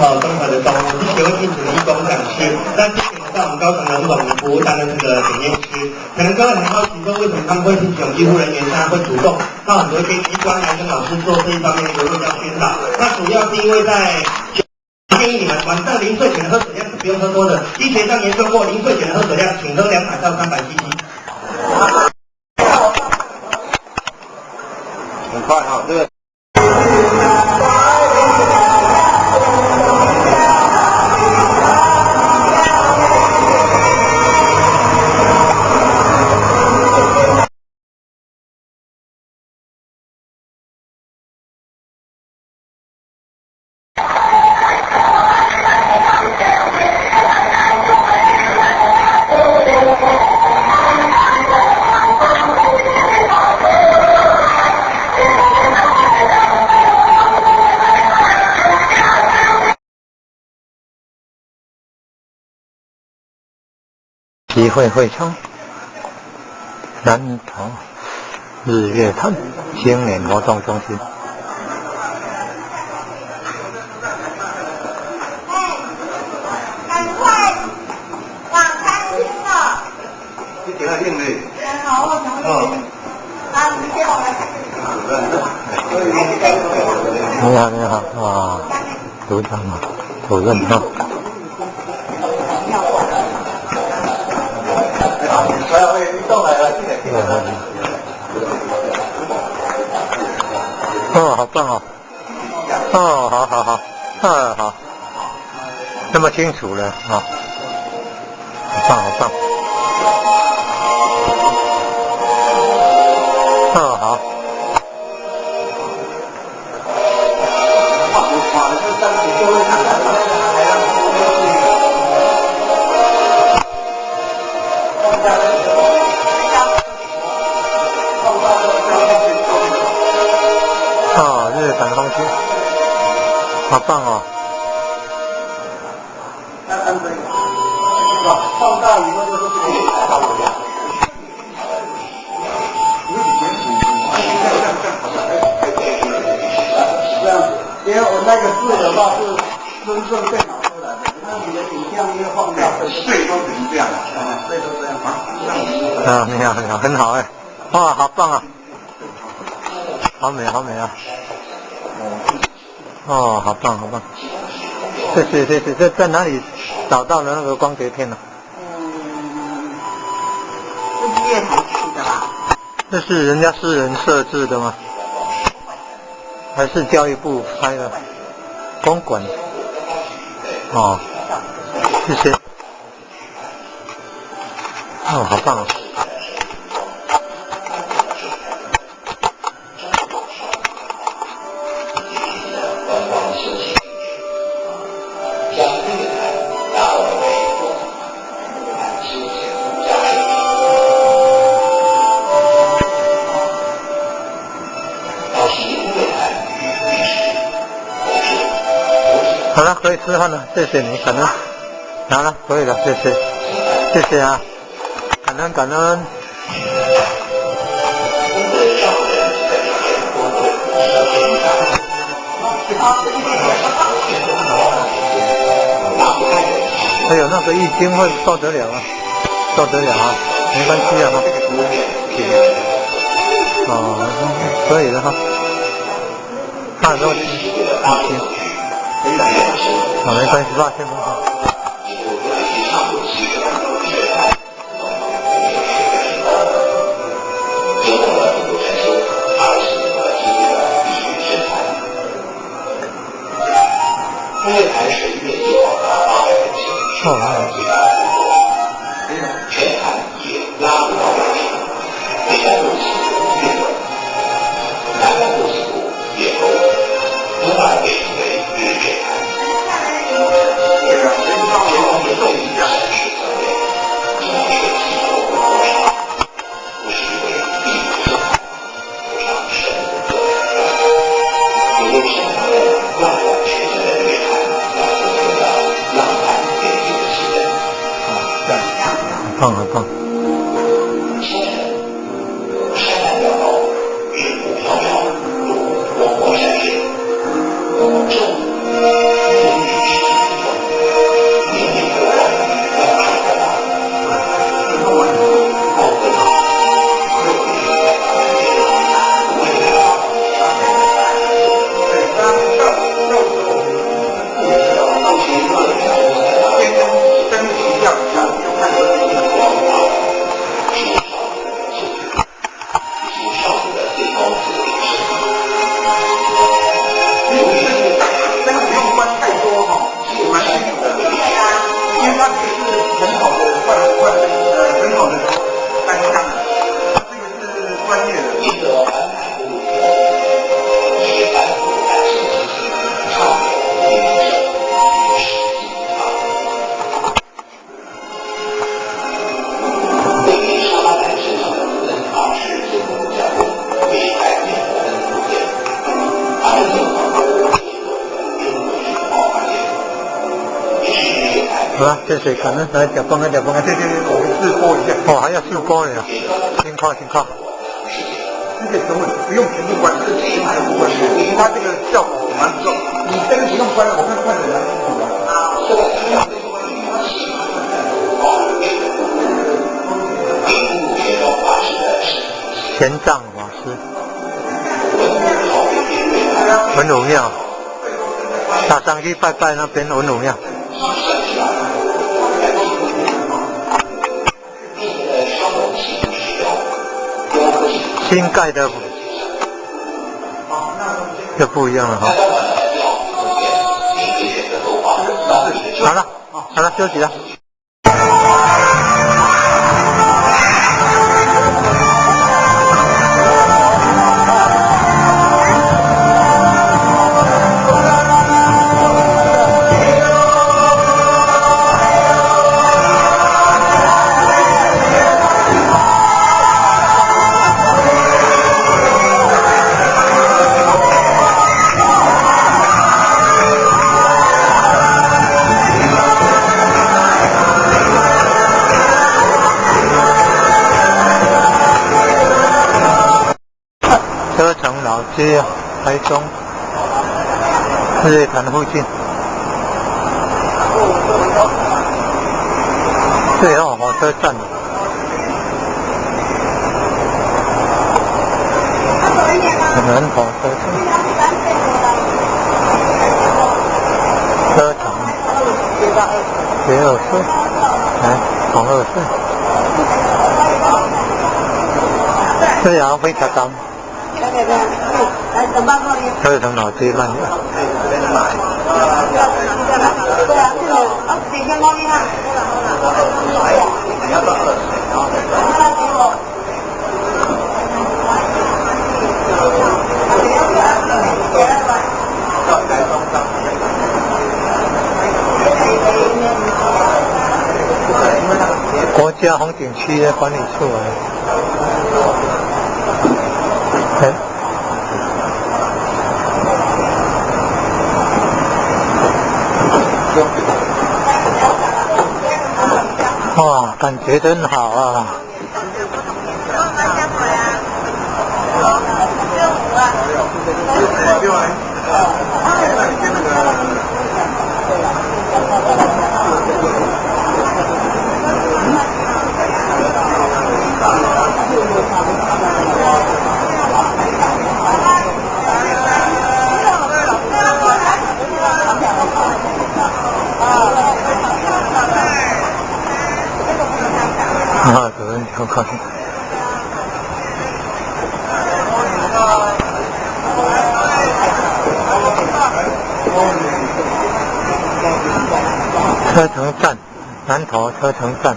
好中华的动物，是协会聘请的义工讲师。那今年在我们高雄荣总的服务担任这个检验师。可能各位很好奇说，为什么他们会聘请医护人员，现在会主动到很多一些机关来跟老师做这一方面的卫教宣导？那主要是因为在建议你们晚上临睡前的喝水量是不用喝多的，医学上研究过，临睡前的喝水量请喝200到300 cc。很快哈，这个。集会会场，南投日月潭青年活动中心。赶快往餐厅了。你给他印的。好，我想问你。啊，你先我来。你好，你好，啊，组长啊，主任啊。哦，好棒哦！哦，好好好，好，那么清楚了啊，好棒好棒。哦，好。日月潭风区，好棒哦！放大以后就是可以达到这样。这样子，因为我那个字的话是真正电脑出来的，那你的影像因为放大，最多只是这样的，最多这样啊。你好，你好，很好哎，哇，好棒啊！好美，好美啊！哦，好棒，好棒！谢谢，这在哪里找到的那个光碟片呢？是音乐台出的吧？这是人家私人设置的吗？还是教育部开的？公馆？哦，谢谢。哦，好棒哦！好了，可以吃饭了，谢谢你，感恩。好了，可以了，谢谢，谢谢啊，感恩感恩。还有那个易经会受得了啊，受得了啊，没关系啊哈。哦，可以的哈。看肉吃，行。好，没关系，抱歉，抱歉。因为台水月计划达800公顷，最大的规模，全台也拉不到北平，北岸路西部越稳，南岸路西部越沟，东岸北平为日月潭。全方位动一下，是策略，中水气候不多少，不是因为地不生产，不上神的因为生产的万万全新的日月潭。浪漫美丽的气氛，很棒很棒。山南碉堡，云雾飘飘，如活火山水。中，风雨好了，这水可能来脚崩啊，对，我们试播一下。哦，还要试播呢，辛苦。这个灯不用全部关，这个全部关，因为它这个效果蛮重。你灯不用关了，我看得蛮清楚的。玄奘法师，文武庙，大上去拜拜那边文武庙。新盖的就不一样了哈。好了，休息了。车城老街，台中日月潭附近。最后火车站了。南投车城。车城。捷二隧，黄二隧。这也非常高。车城老街慢点。国家风景区的管理处啊。哇，感觉真好啊！有人好高兴。车城站，南投车城站。